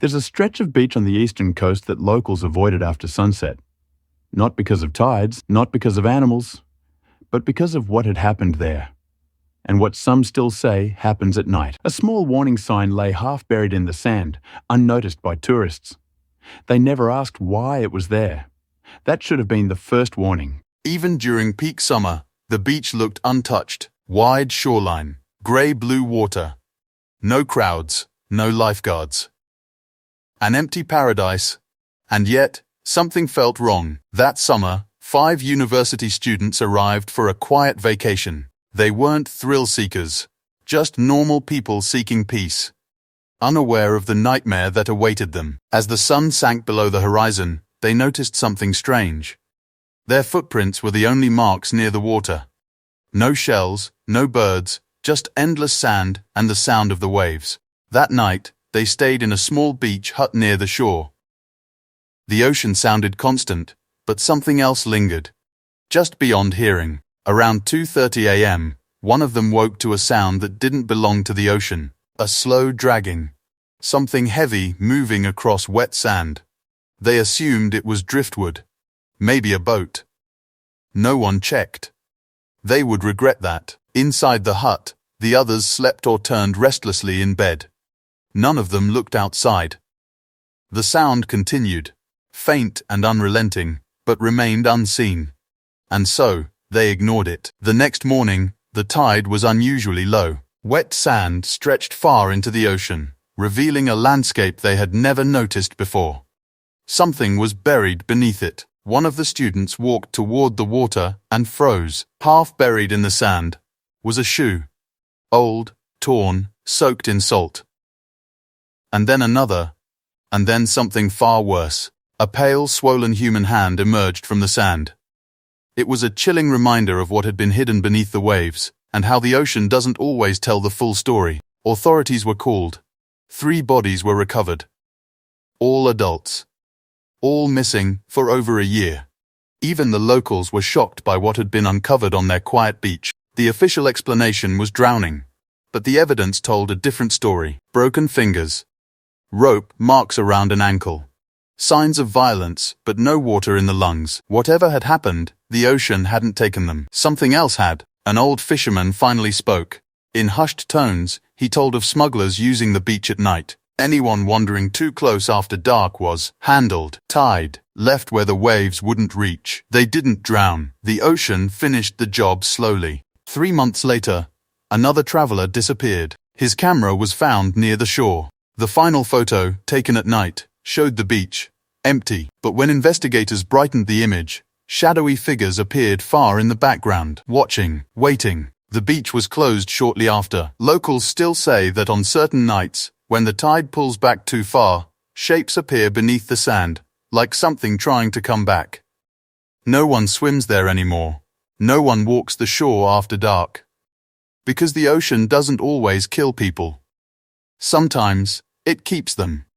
There's a stretch of beach on the eastern coast that locals avoided after sunset. Not because of tides, not because of animals, but because of what had happened there. And what some still say happens at night. A small warning sign lay half buried in the sand, unnoticed by tourists. They never asked why it was there. That should have been the first warning. Even during peak summer, the beach looked untouched. Wide shoreline, grey-blue water. No crowds, no lifeguards. An empty paradise. And yet, something felt wrong. That summer, 5 university students arrived for a quiet vacation. They weren't thrill-seekers, just normal people seeking peace, unaware of the nightmare that awaited them. As the sun sank below the horizon, they noticed something strange. Their footprints were the only marks near the water. No shells, no birds, just endless sand and the sound of the waves. That night, they stayed in a small beach hut near the shore. The ocean sounded constant, but something else lingered, just beyond hearing. Around 2:30 a.m., one of them woke to a sound that didn't belong to the ocean. A slow dragging. Something heavy moving across wet sand. They assumed it was driftwood. Maybe a boat. No one checked. They would regret that. Inside the hut, the others slept or turned restlessly in bed. None of them looked outside. The sound continued, faint and unrelenting, but remained unseen. And so, they ignored it. The next morning, the tide was unusually low. Wet sand stretched far into the ocean, revealing a landscape they had never noticed before. Something was buried beneath it. One of the students walked toward the water and froze. Half buried in the sand was a shoe. Old, torn, soaked in salt. And then another, and then something far worse. A pale, swollen human hand emerged from the sand. It was a chilling reminder of what had been hidden beneath the waves, and how the ocean doesn't always tell the full story. Authorities were called. 3 bodies were recovered. All adults. All missing for over a year. Even the locals were shocked by what had been uncovered on their quiet beach. The official explanation was drowning, but the evidence told a different story. Broken fingers. Rope marks around an ankle. Signs of violence, but no water in the lungs. Whatever had happened, the ocean hadn't taken them. Something else had. An old fisherman finally spoke. In hushed tones, he told of smugglers using the beach at night. Anyone wandering too close after dark was handled, tied, left where the waves wouldn't reach. They didn't drown. The ocean finished the job slowly. 3 months later, another traveler disappeared. His camera was found near the shore. The final photo, taken at night, showed the beach, empty. But when investigators brightened the image, shadowy figures appeared far in the background, watching, waiting. The beach was closed shortly after. Locals still say that on certain nights, when the tide pulls back too far, shapes appear beneath the sand, like something trying to come back. No one swims there anymore. No one walks the shore after dark. Because the ocean doesn't always kill people. Sometimes, it keeps them.